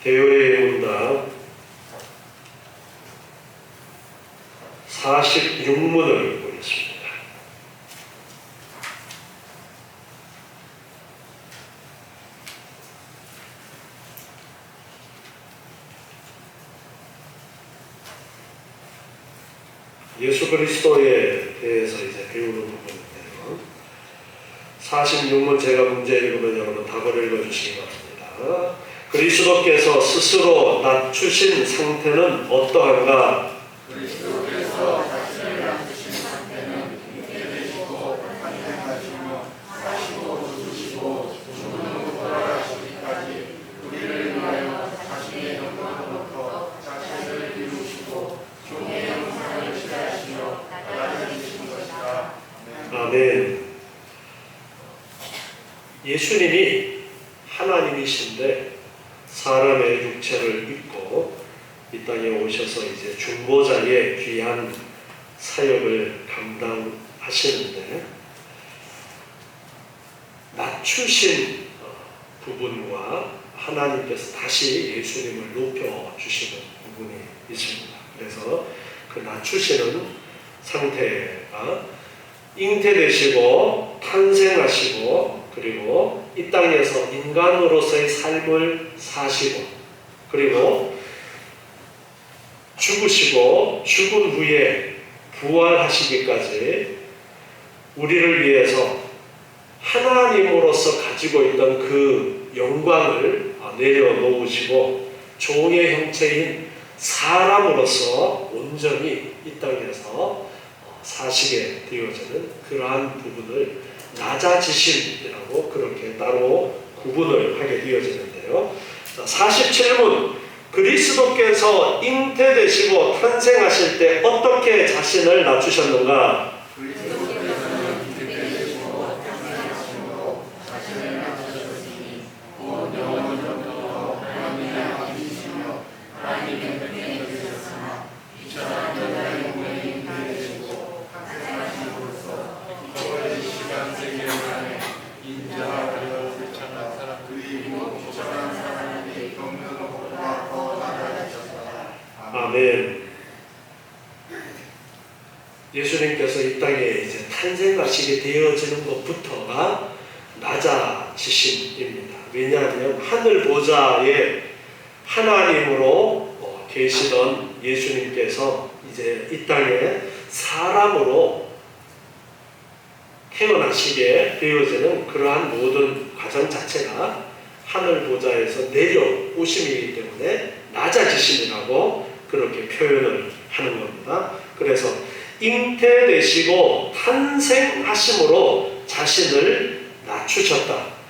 대열의 문답 46문을 보겠습니다. 예수 그리스도에 대해서 이제 배우는 부분인데요. 46문 제가 문제 읽으면 여러분 답을 읽어주시기 바랍니다. 그리스도께서 스스로 낮추신 상태는 어떠한가? 그리스도께서 자신을 낮추신 상태는 되시고 탄생하시며 사시고 죽으시고 죽음으로 부활하시기까지 우리를 위하여 자신의 영광으로부터 자신을 이루시고 종의 형상을 취하시며 낮아지신 것이다. 아멘. 예수님이 하나님이신데 사람의 육체를 입고 이 땅에 오셔서 이제 중보자의 귀한 사역을 감당하시는데 낮추신 부분과 하나님께서 다시 예수님을 높여주시는 부분이 있습니다. 그래서 그 낮추시는 상태가 잉태되시고 탄생하시고 그리고 이 땅에서 인간으로서의 삶을 사시고 그리고 죽으시고 죽은 후에 부활하시기까지 우리를 위해서 하나님으로서 가지고 있던 그 영광을 내려놓으시고 종의 형체인 사람으로서 온전히 이 땅에서 사시게 되어지는 그러한 부분을 낮아지심이라고 그렇게 따로 구분을 하게 되어지는데요. 47문 그리스도께서 잉태되시고 탄생하실 때 어떻게 자신을 낮추셨는가? 그리스도께서는 잉태되시고 탄생하심으로 자신을 낮추셨으니 곧 영원전부터 하나님의 아들이시며 하나님의 백성이 되셨으나 비천한 여자의 몸에 잉태되시고 탄생하심으로써 이거의 시간 세계 안에 인자와 되어 비천한 사람 그리고 비천한 사람에게 경륜으로보다 더 낮아지셨다. 아멘. 예수님께서 이 땅에 이제 탄생하시게 되어지는 것부터가 낮아지심입니다. 왜냐하면 하늘 보좌에 하나님으로 계시던 예수님께서 이제 이 땅에 사람으로 태어나시게 되어지는 그러한 모든 과정 자체가 하늘 보좌에서 내려오심이기 때문에 낮아지심이라고 그렇게 표현을 하는 겁니다. 그래서 잉태되시고 탄생하심으로 자신을 낮추셨다.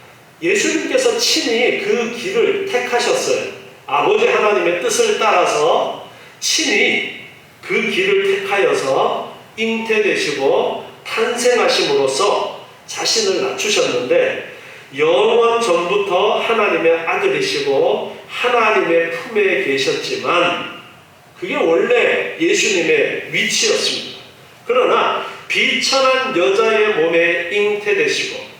예수님께서 친히 그 길을 택하셨어요. 아버지 하나님의 뜻을 따라서 친히 그 길을 택하여서 잉태되시고 탄생하심으로써 자신을 낮추셨는데 영원 전부터 하나님의 아들이시고 하나님의 품에 계셨지만 그게 원래 예수님의 위치였습니다. 그러나 비천한 여자의 몸에 잉태되시고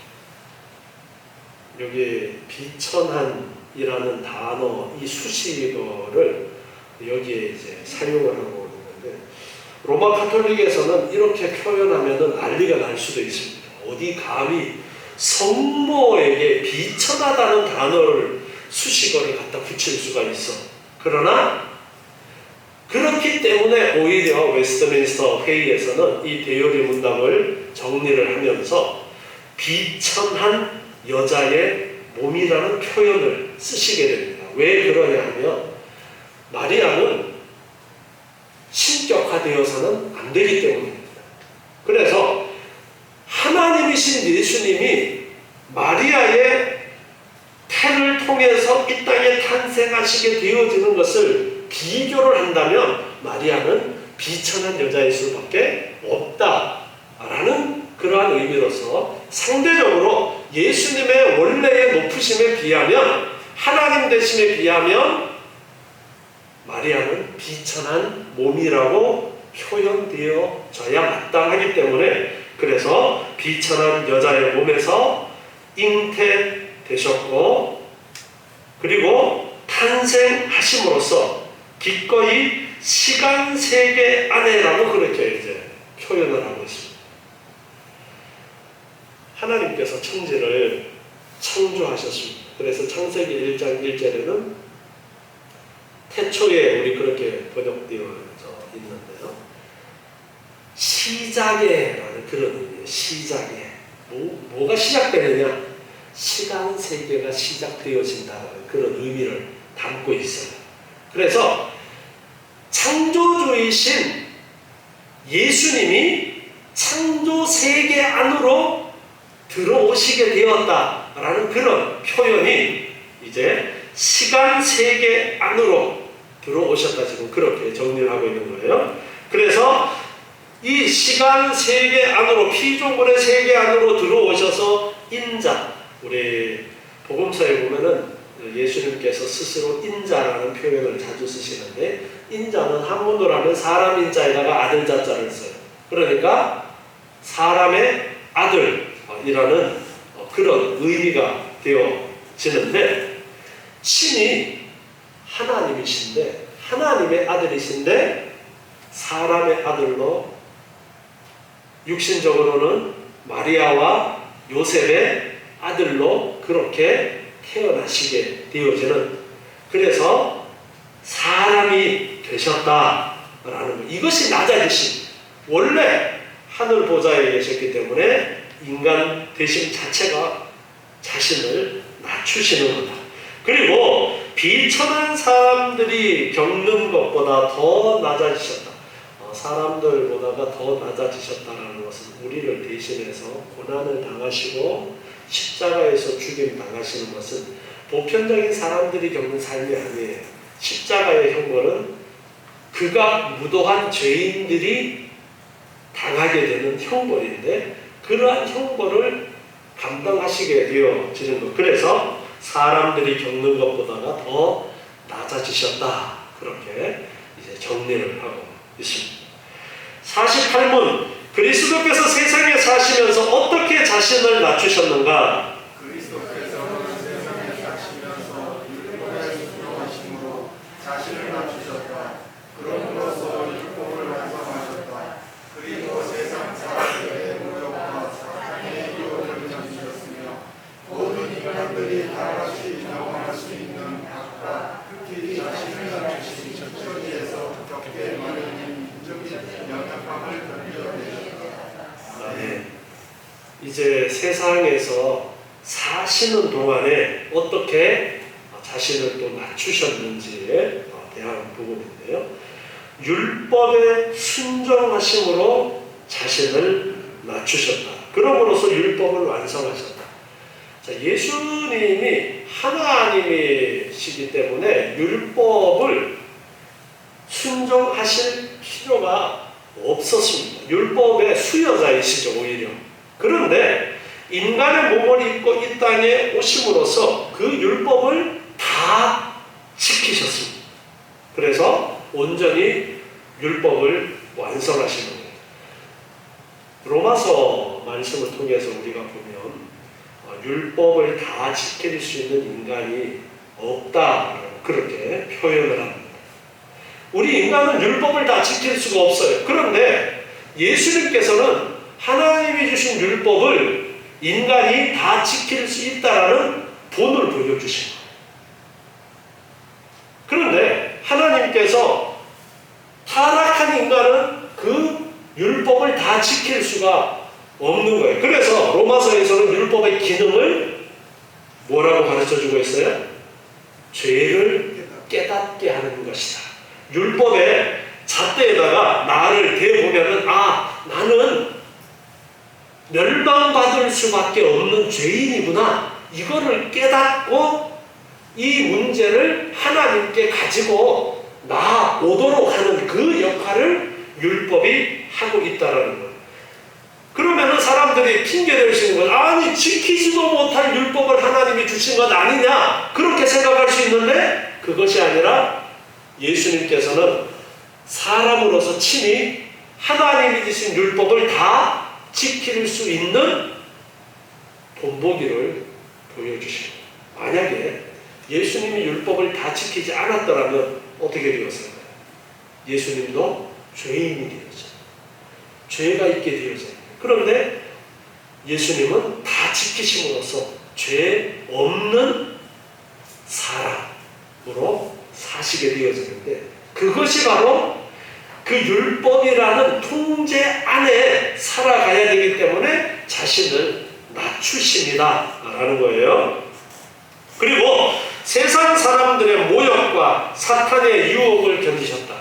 여기 비천한이라는 단어 이 수식어를 여기에 이제 사용을 하고 있는데 로마 가톨릭에서는 이렇게 표현하면 난리가 날 수도 있습니다. 어디 감히 성모에게 비천하다는 단어를 수식어를 갖다 붙일 수가 있어. 그러나 그렇기 때문에 오히려 웨스트민스터 회의에서는 이 대요리 문답을 정리를 하면서 비천한 여자의 몸이라는 표현을 쓰시게 됩니다. 왜 그러냐 하면 마리아는 신격화되어서는 안 되기 때문입니다. 그래서 하나님이신 예수님이 마리아의 태를 통해서 이 땅에 탄생하시게 되어지는 것을 비교를 한다면 마리아는 비천한 여자일 수밖에 없다라는 그러한 의미로서 상대적으로 예수님의 원래의 높으심에 비하면 하나님 되심에 비하면 마리아는 비천한 몸이라고 표현되어져야 마땅하기 때문에 그래서 비천한 여자의 몸에서 잉태되셨고 그리고 탄생하심으로써 기꺼이 시간 세계 안에라고 그렇게 이제 표현을 하고 있습니다. 하나님께서 천지를 창조하셨습니다. 그래서 창세기 1장 1절에는 태초에 우리 그렇게 번역되어 있는데요. 시작에라는 그런 의미예요. 시작에. 뭐가 시작되느냐? 시간 세계가 시작되어진다는 그런 의미를 담고 있어요. 그래서 창조주이신 예수님이 창조 세계 안으로 들어오시게 되었다라는 그런 표현이 이제 시간 세계 안으로 들어오셨다, 지금 그렇게 정리를 하고 있는 거예요. 그래서 이 시간 세계 안으로, 피조물의 세계 안으로 들어오셔서 인자, 우리 복음서에 보면은 예수님께서 스스로 인자라는 표현을 자주 쓰시는데, 인자는 한문으로 하면 사람 인자에다가 아들 자자를 써요. 그러니까 사람의 아들이라는 그런 의미가 되어지는데, 신이 하나님이신데, 하나님의 아들이신데 사람의 아들로 육신적으로는 마리아와 요셉의 아들로 그렇게 태어나시게 되어지는, 그래서 사람이 되셨다라는 것. 이것이 낮아지심. 원래 하늘 보좌에 계셨기 때문에 인간 되심 자체가 자신을 낮추시는 거다. 그리고 비천한 사람들이 겪는 것보다 더 낮아지셨다. 사람들보다가 더 낮아지셨다는 것은 우리를 대신해서 고난을 당하시고 십자가에서 죽임 당하시는 것은 보편적인 사람들이 겪는 삶이 아니에요. 십자가의 형벌은 그가 무도한 죄인들이 당하게 되는 형벌인데, 그러한 형벌을 감당하시게 되어지는 것. 그래서 사람들이 겪는 것보다가 더 낮아지셨다, 그렇게 이제 정리를 하고 있습니다. 48문, 그리스도께서 세상에 사시면서 어떻게 자신을 낮추셨는가? 그리스도께서는 세상에 사시면서 율법에 순종하심으로 자신을 낮추셨다. 그럼으로써 율법을 완성하셨다. 그리고 세상 사람들의 무력과 사탄의 유혹을 견디셨으며 모든 인간들이 다 같이 경험할 수 있는 각각 특히 자신을 낮추신 처지에서 겪게 마련인 인적인 연약함을 견뎌내셨다. 네. 이제 세상에서 사시는 동안에 어떻게 자신을 또 낮추셨는지에 대한 부분인데요. 율법에 순종하심으로 자신을 낮추셨다. 그러므로서 율법을 완성하셨다. 자, 예수님이 하나님이시기 때문에 율법을 순종하실 필요가 없었습니다. 율법의 수여자이시죠, 오히려. 그런데 인간의 몸을 입고 이 땅에 오심으로써 그 율법을 다 지키셨습니다. 그래서 온전히 율법을 완성하시는 거예요. 로마서 말씀을 통해서 우리가 보면 율법을 다 지킬 수 있는 인간이 없다라고 그렇게 표현을 합니다. 우리 인간은 율법을 다 지킬 수가 없어요. 그런데 예수님께서는 하나님이 주신 율법을 인간이 다 지킬 수 있다라는 본을 보여주신 거예요. 그런데 하나님께서 타락한 인간은 그 율법을 다 지킬 수가 없는 거예요. 그래서 로마서에서는 율법의 기능을 뭐라고 가르쳐주고 있어요? 죄를 깨닫게 하는 것이다. 율법의 잣대에다가 나를 대보면은, 나는 멸망받을 수밖에 없는 죄인이구나. 이거를 깨닫고 이 문제를 하나님께 가지고 나오도록 하는 그 역할을 율법이 하고 있다라는 거예요. 그러면은 사람들이 핑계댈 수 있는 건, 아니 지키지도 못할 율법을 하나님이 주신 것 아니냐, 그렇게 생각할 수 있는데, 그것이 아니라 예수님께서는 사람으로서 친히 하나님이 주신 율법을 다 지킬 수 있는 본보기를 보여주시고, 만약에 예수님이 율법을 다 지키지 않았더라면 어떻게 되었을까요? 예수님도 죄인이 되었죠. 죄가 있게 되어져요. 그런데 예수님은 다 지키심으로써 죄 없는 사람으로 사시게 되어지는데, 그것이 바로 그 율법이라는 통제 안에 살아가야 되기 때문에 자신을 낮추십니다 라는 거예요. 그리고 세상 사람들의 모욕과 사탄의 유혹을 견디셨다.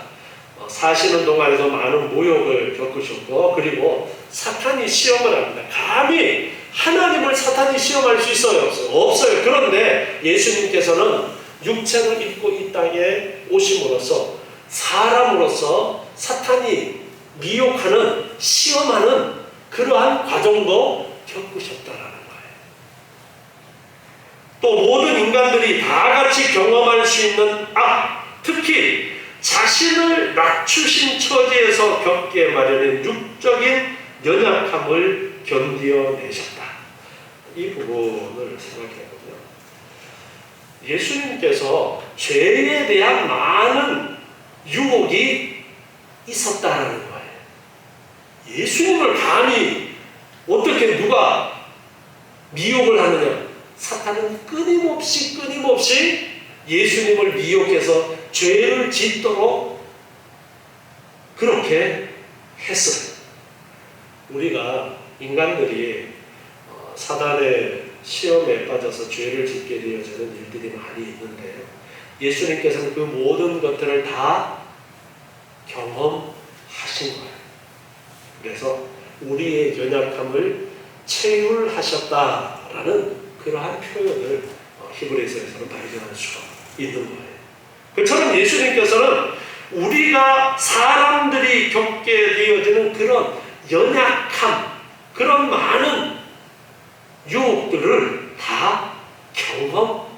사시는 동안에도 많은 모욕을 겪으셨고, 그리고 사탄이 시험을 합니다. 감히 하나님을 사탄이 시험할 수 있어요? 없어요? 없어요. 그런데 예수님께서는 육체를 입고 이 땅에 오심으로써 사람으로서 사탄이 미혹하는, 시험하는 그러한 과정도 겪으셨다라는 거예요. 또 모든 인간들이 다 같이 경험할 수 있는 특히 자신을 낮추신 처지에서 겪기에 마련인 육적인 연약함을 견디어내셨다. 이 부분을 생각해보면 예수님께서 죄에 대한 많은 유혹이 있었다는 거예요. 예수님을 감히 어떻게 누가 미혹을 하느냐? 사탄은 끊임없이 예수님을 미혹해서 죄를 짓도록 그렇게 했어요. 우리가 인간들이 사단의 시험에 빠져서 죄를 짓게 되어지는 일들이 많이 있는데요. 예수님께서는 그 모든 것들을 다 경험하신 거예요. 그래서 우리의 연약함을 체휼하셨다라는 그러한 표현을 히브리서에서는 발견할 수가 있는 거예요. 그처럼 예수님께서는 우리가 사람들이 겪게 되어지는 그런 연약함, 그런 많은 유혹들을 다 경험하셨고,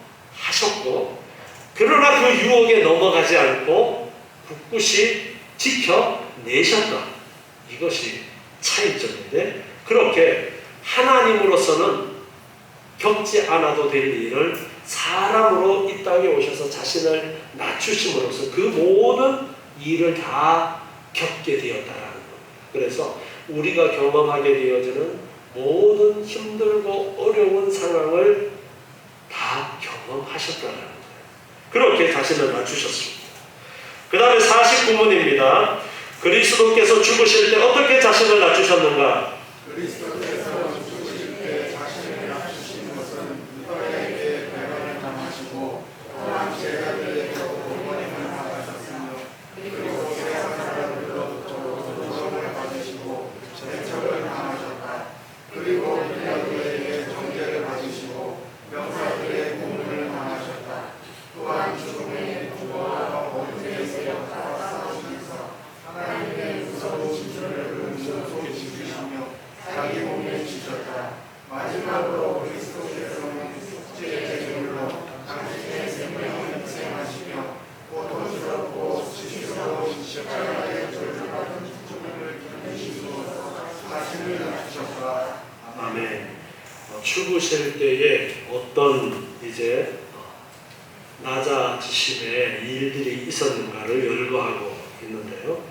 그러나 그 유혹에 넘어가지 않고 굳굳이 지켜내셨다. 이것이 차이점인데, 그렇게 하나님으로서는 겪지 않아도 될 일을 사람으로 이 땅에 오셔서 자신을 낮추심으로써 그 모든 일을 다 겪게 되었다라는 겁니다. 그래서 우리가 경험하게 되어지는 모든 힘들고 어려운 상황을 다 경험하셨다는 거예요. 그렇게 자신을 낮추셨습니다. 그 다음에 49문입니다. 그리스도께서 죽으실 때 어떻게 자신을 낮추셨는가? 그리스도께서 죽으실 때 자신을 낮추신 것은 유다에게 배반을 당하시고 또한 제자들에게도 고문임을 당하셨으며, 그리고 세상 사람들로부터 조롱을 받으시고 배척을 당하셨다. 그리고 빌라도에게 정죄를 받으시고 병사들의 고문을 당하셨다. 또한 죽음의 구원과 어둠의 세력과 싸우시면서 하나님의 무서우신 줄을 음소소 지키시며 자기 몸을 지셨다. 마지막으로 그리스도께서는 숙제의 제물로 당신의 생명을 희생하시며 고통스럽고 수치스러운 십자가의 저주받은 죽음을 견디심으로써 자신을 낮추셨다. 아멘. 죽으실 때에 어떤 이제 낮아지심의 일들이 있었는가를 열거하고 있는데요.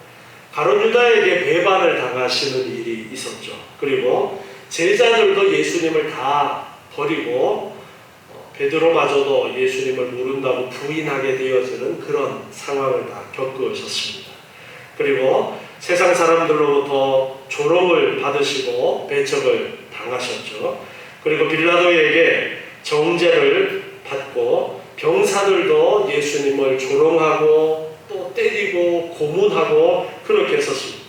가룟 유다에게 배반을 당하시는 일이 있었죠. 그리고 제자들도 예수님을 다 버리고 베드로마저도 예수님을 모른다고 부인하게 되어지는 그런 상황을 다 겪으셨습니다. 그리고 세상 사람들로부터 조롱을 받으시고 배척을 당하셨죠. 그리고 빌라도에게 정죄를 받고 병사들도 예수님을 조롱하고 또 때리고 고문하고 그렇게 했었습니다.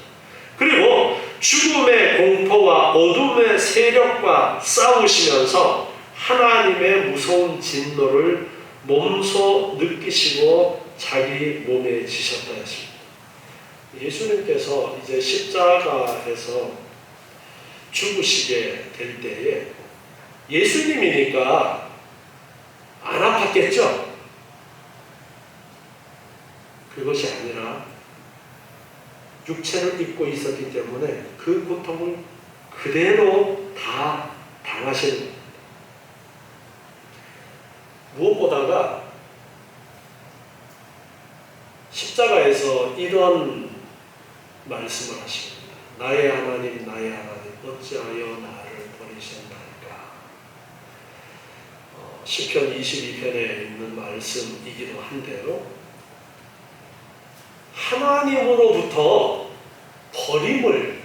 그리고 죽음의 공포와 어둠의 세력과 싸우시면서 하나님의 무서운 진노를 몸소 느끼시고 자기 몸에 지셨다 했습니다. 예수님께서 이제 십자가에서 죽으시게 될 때에 예수님이니까 안 아팠겠죠? 그것이 아니라 육체를 입고 있었기 때문에 그 고통을 그대로 다 당하시는 겁니다. 무엇보다가 십자가에서 이런 말씀을 하십니다. 나의 하나님, 나의 하나님, 어찌하여 나를 버리셨나이까. 시편 22편에 있는 말씀이기도 한데요. 하나님으로부터 버림을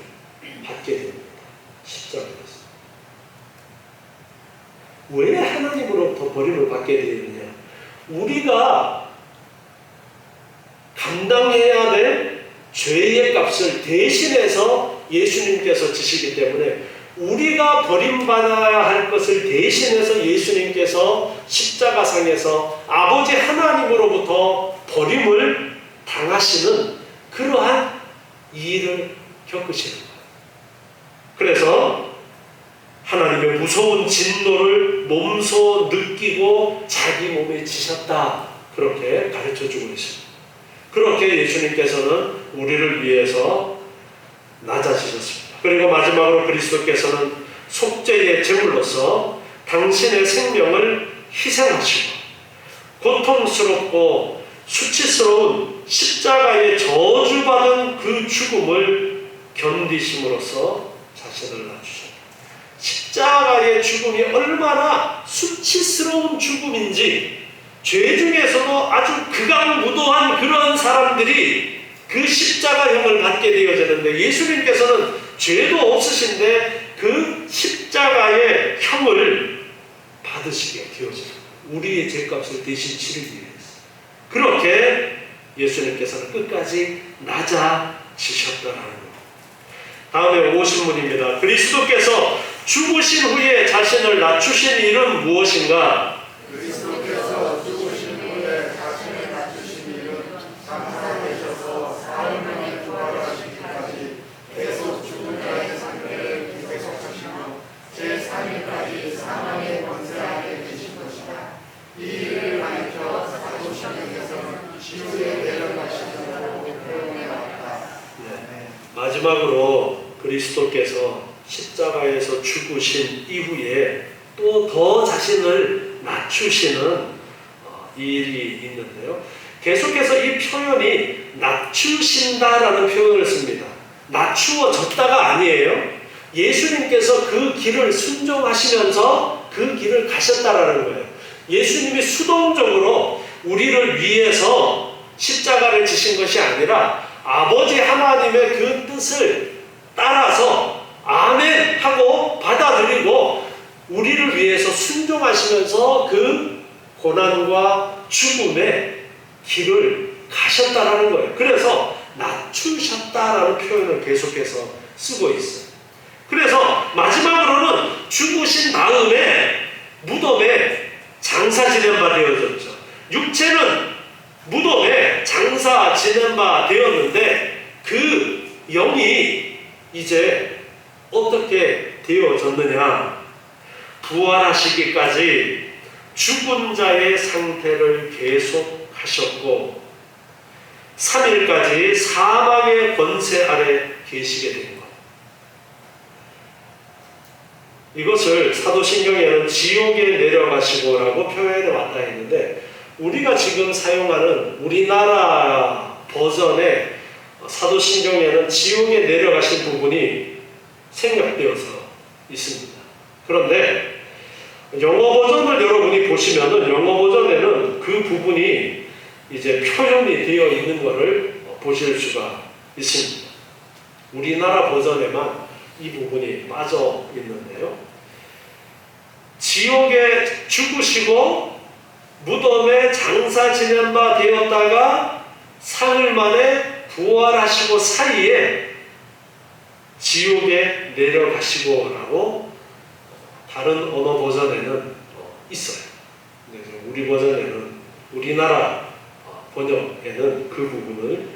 받게 됩니다. 십자가에서. 왜 하나님으로부터 버림을 받게 되느냐? 우리가 감당해야 될 죄의 값을 대신해서 예수님께서 지시기 때문에 우리가 버림받아야 할 것을 대신해서 예수님께서 십자가상에서 아버지 하나님으로부터 버림을 당하시는 그러한 일을 겪으시는 거예요. 그래서 하나님의 무서운 진노를 몸소 느끼고 자기 몸에 지셨다. 그렇게 가르쳐주고 있습니다. 그렇게 예수님께서는 우리를 위해서 낮아지셨습니다. 그리고 마지막으로 그리스도께서는 속죄의 제물로서 당신의 생명을 희생하시고 고통스럽고 수치스러운 십자가에 저주받은 그 죽음을 견디심으로써 자신을 낮추셨다. 십자가의 죽음이 얼마나 수치스러운 죽음인지 죄 중에서도 아주 극악무도한 그런 사람들이 그 십자가형을 받게 되어지는데 예수님께서는 죄도 없으신데 그 십자가의 형을 받으시게 되어집니다. 우리의 죄값을 대신 치르기 위해서. 그렇게 예수님께서는 끝까지 낮아지셨다라는 것. 다음에 50문입니다. 그리스도께서 죽으신 후에 자신을 낮추신 일은 무엇인가? 그리스도께서 죽으신 후에 자신을 낮추신 일은 장사되셔서 사흘 부활하시기까지 계속 죽은 자의 상태를 계속하시며 제3일까지 사망의 권세 아래 계신 것이다. 이 일을 가리켜 사도 신경에서는 지옥에 내려가시려고 표현해왔다. 마지막으로 그리스도께서 십자가에서 죽으신 이후에 또 더 자신을 낮추시는 일이 있는데요. 계속해서 이 표현이 낮추신다라는 표현을 씁니다. 낮추어졌다가 아니에요. 예수님께서 그 길을 순종하시면서 그 길을 가셨다라는 거예요. 예수님이 수동적으로 우리를 위해서 십자가를 지신 것이 아니라 아버지 하나님의 그 뜻을 따라서 아멘 하고 받아들이고 우리를 위해서 순종하시면서 그 고난과 죽음의 길을 가셨다라는 거예요. 그래서 낮추셨다라는 표현을 계속해서 쓰고 있어요. 그래서 마지막으로는 죽으신 다음에 무덤에 장사 지낸 바 되어졌죠. 육체는 무덤에 장사 지낸 바 되었는데 그 영이 이제 어떻게 되어졌느냐? 부활하시기까지 죽은 자의 상태를 계속하셨고 3일까지 사망의 권세 아래 계시게 된 것. 이것을 사도신경에는 지옥에 내려가시고라고 표현해 왔다 했는데 우리가 지금 사용하는 우리나라 버전의 사도신경에는 지옥에 내려가신 부분이 생략되어서 있습니다. 그런데 영어 버전을 여러분이 보시면은 영어 버전에는 그 부분이 이제 표현이 되어 있는 것을 보실 수가 있습니다. 우리나라 버전에만 이 부분이 빠져 있는데요. 지옥에 죽으시고 무덤에 장사 지낸 바 되었다가 사흘 만에 부활하시고 사이에 지옥에 내려가시고라고 다른 언어 버전에는 있어요. 우리 버전에는 우리나라 번역에는 그 부분을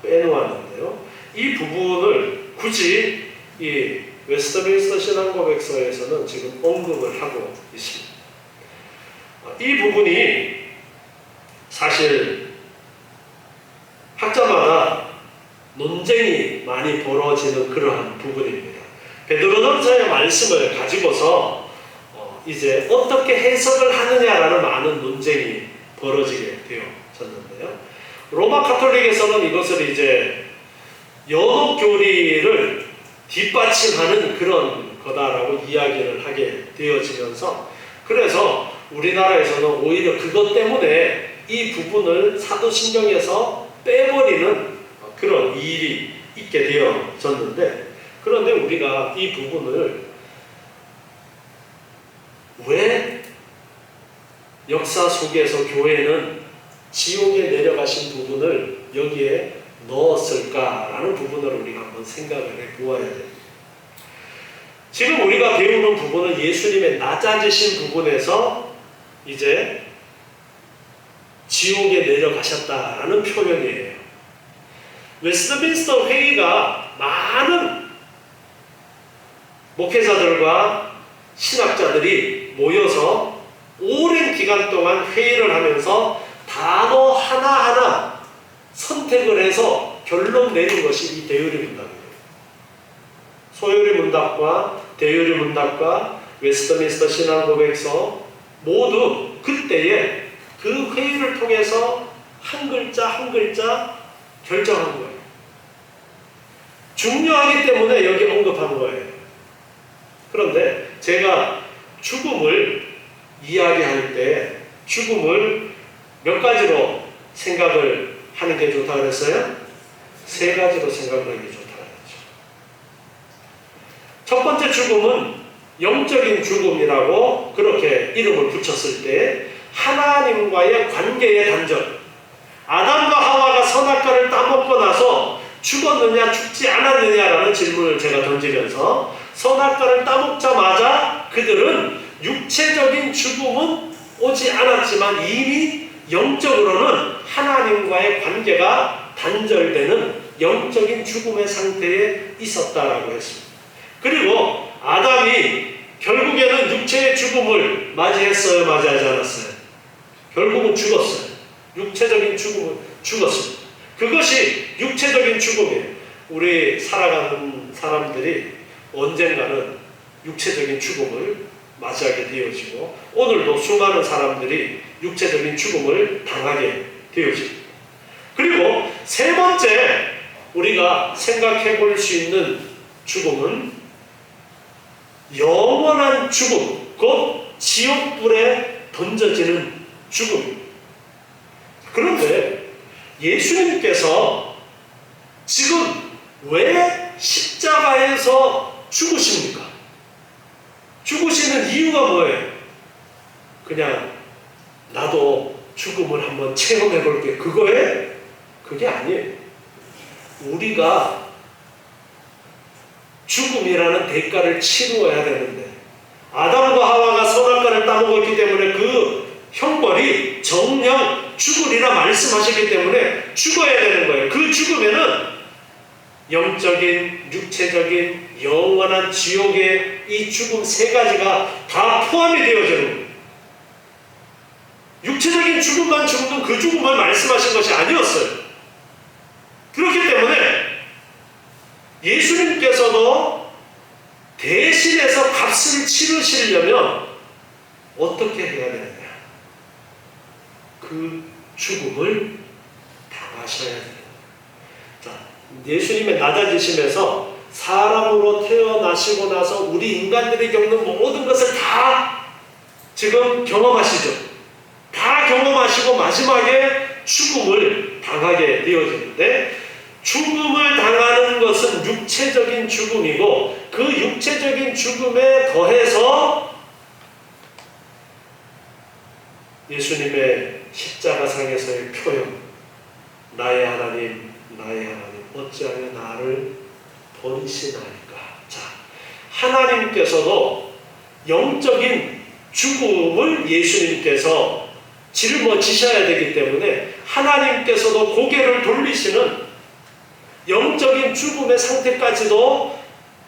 빼놓았는데요. 이 부분을 굳이 이 웨스트민스터 신앙고백서에서는 지금 언급을 하고 있습니다. 이 부분이 사실 학자마다 논쟁이 많이 벌어지는 그러한 부분입니다. 베드로전서의 말씀을 가지고서 이제 어떻게 해석을 하느냐라는 많은 논쟁이 벌어지게 되어졌는데요. 로마 카톨릭에서는 이것을 이제 연옥교리를 뒷받침하는 그런 거다라고 이야기를 하게 되어지면서, 그래서 우리나라에서는 오히려 그것 때문에 이 부분을 사도신경에서 빼버리는 그런 일이 있게 되어졌는데, 그런데 우리가 이 부분을 왜 역사 속에서 교회는 지옥에 내려가신 부분을 여기에 넣었을까라는 부분을 우리가 한번 생각을 해보아야 됩니다. 지금 우리가 배우는 부분은 예수님의 낮아지신 부분에서 이제 지옥에 내려가셨다라는 표현이에요. 웨스트민스터 회의가 많은 목회자들과 신학자들이 모여서 오랜 기간 동안 회의를 하면서 단어 하나하나 선택을 해서 결론 내린 것이 이 대유리 문답이에요. 소유리 문답과 대유리 문답과 웨스트민스터 신앙고백서 모두 그때에 그 회의를 통해서 한 글자 한 글자 결정한 거예요. 중요하기 때문에 여기 언급한 거예요. 그런데 제가 죽음을 이야기할 때 죽음을 몇 가지로 생각을 하는 게 좋다고 그랬어요? 세 가지로 생각하는 게 좋다고 그랬죠. 첫 번째 죽음은 영적인 죽음이라고 그렇게 이름을 붙였을 때 하나님과의 관계의 단절. 아담과 하와가 선악과를 따먹고 나서 죽었느냐 죽지 않았느냐라는 질문을 제가 던지면서 선악과를 따먹자마자 그들은 육체적인 죽음은 오지 않았지만 이미 영적으로는 하나님과의 관계가 단절되는 영적인 죽음의 상태에 있었다라고 했습니다. 그리고 아담이 결국에는 육체의 죽음을 맞이했어요? 맞이하지 않았어요? 결국은 죽었어요. 육체적인 죽음을 죽었습니다. 그것이 육체적인 죽음이에요. 우리 살아가는 사람들이 언젠가는 육체적인 죽음을 맞이하게 되어지고 오늘도 수많은 사람들이 육체적인 죽음을 당하게 되어집니다. 그리고 세 번째 우리가 생각해 볼 수 있는 죽음은 영원한 죽음, 곧 지옥불에 던져지는 죽음입니다. 그런데 예수님께서 지금 왜 십자가에서 죽으십니까? 죽으시는 이유가 뭐예요? 그냥 나도 죽음을 한번 체험해 볼게. 그게 아니에요. 우리가 죽음이라는 대가를 치루어야 되는데 아담과 하와가 선악과를 따먹었기 때문에 그 형벌이 정녕 죽으리라 말씀하셨기 때문에 죽어야 되는 거예요. 그 죽음에는 영적인, 육체적인, 영원한 지옥의 이 죽음 세 가지가 다 포함이 되어지는 거예요. 육체적인 죽음만 죽는 그 죽음을 말씀하신 것이 아니었어요. 그렇기 때문에 예수님께서도 대신해서 값을 치르시려면 어떻게 해야 되느냐? 그 죽음을 당하셔야 돼요. 자, 예수님의 낮아지심에서 사람으로 태어나시고 나서 우리 인간들이 겪는 모든 것을 다 지금 경험하시죠. 다 경험하시고 마지막에 죽음을 당하게 되어지는데 죽음을 당하는 것은 육체적인 죽음이고 그 육체적인 죽음에 더해서 예수님의 십자가상에서의 표현, 나의 하나님, 나의 하나님, 어찌하여 나를 버리시나이까. 자, 하나님께서도 영적인 죽음을 예수님께서 짊어지셔야 되기 때문에 하나님께서도 고개를 돌리시는 영적인 죽음의 상태까지도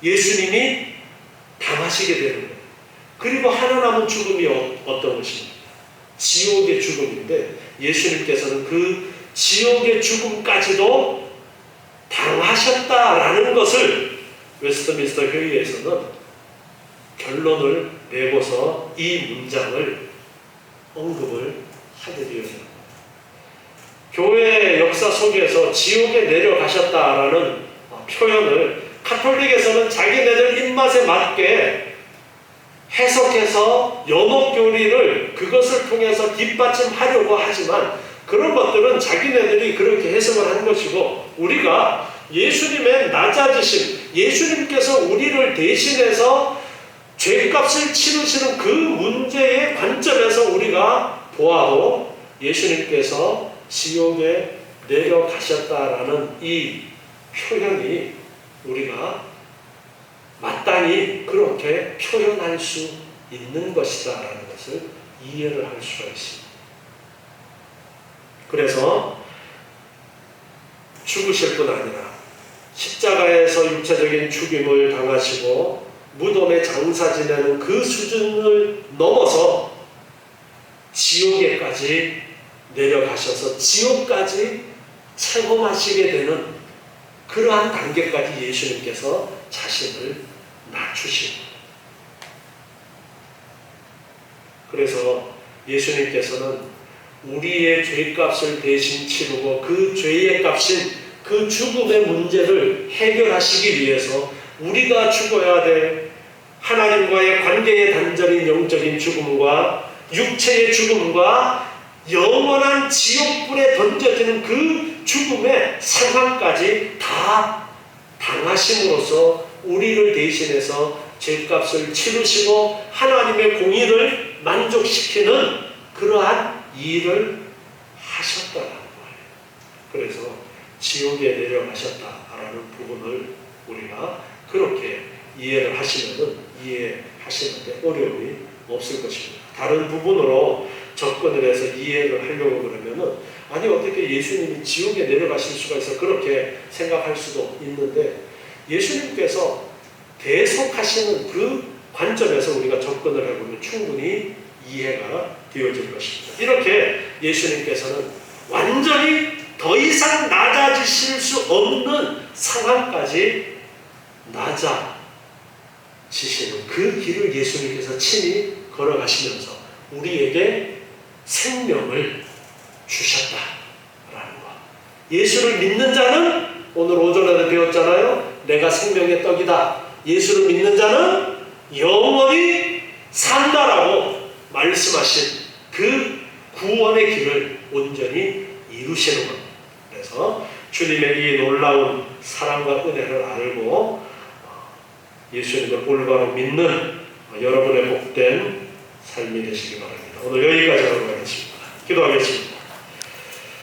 예수님이 당하시게 되는 거예요. 그리고 하나 남은 죽음이 어떤 것입니까? 지옥의 죽음인데 예수님께서는 그 지옥의 죽음까지도 당하셨다라는 것을 웨스트민스터 회의에서는 결론을 내고서 이 문장을 언급을 하게 되었습니다. 교회의 역사 속에서 지옥에 내려가셨다라는 표현을 가톨릭에서는 자기네들 입맛에 맞게 해석해서 연옥교리를 그것을 통해서 뒷받침하려고 하지만 그런 것들은 자기네들이 그렇게 해석을 한 것이고, 우리가 예수님의 낮아지심, 예수님께서 우리를 대신해서 죄값을 치르시는 그 문제의 관점에서 우리가 보아도 예수님께서 지옥에 내려가셨다라는 이 표현이 우리가 마땅히 그렇게 표현할 수 있는 것이다라는 것을 이해를 할 수가 있습니다. 그래서 죽으실 뿐 아니라 십자가에서 육체적인 죽임을 당하시고 무덤에 장사 지내는 그 수준을 넘어서 지옥에까지 내려가셔서 지옥까지 체험하시게 되는 그러한 단계까지 예수님께서 자신을 낮추십니다. 그래서 예수님께서는 우리의 죄값을 대신 치르고 그 죄의 값인 그 죽음의 문제를 해결하시기 위해서 우리가 죽어야 될 하나님과의 관계의 단절인 영적인 죽음과 육체의 죽음과 영원한 지옥불에 던져지는 그 죽음의 상황까지 다 당하심으로써 우리를 대신해서 죄값을 치르시고 하나님의 공의를 만족시키는 그러한 일을 하셨다는 거예요. 그래서 지옥에 내려가셨다라는 부분을 우리가 그렇게 이해를 이해하시는데 어려움이 없을 것입니다. 다른 부분으로 접근을 해서 이해를 하려고 그러면은, 아니 어떻게 예수님이 지옥에 내려가실 수가 있어, 그렇게 생각할 수도 있는데, 예수님께서 대속하시는 그 관점에서 우리가 접근을 해보면 충분히 이해가 되어질 것입니다. 이렇게 예수님께서는 완전히 더 이상 낮아지실 수 없는 상황까지 낮아지시는 그 길을 예수님께서 친히 걸어가시면서 우리에게 생명을 주셨다라는 것. 예수를 믿는 자는 오늘 오전에도 배웠잖아요. 내가 생명의 떡이다. 예수를 믿는 자는 영원히 산다라고 말씀하신 그 구원의 길을 온전히 이루시는 겁니다. 그래서 주님의 이 놀라운 사랑과 은혜를 알고 예수님을 올바로 믿는 여러분의 복된 삶이 되시기 바랍니다. 오늘 여기까지 하도록 하겠습니다. 기도하겠습니다.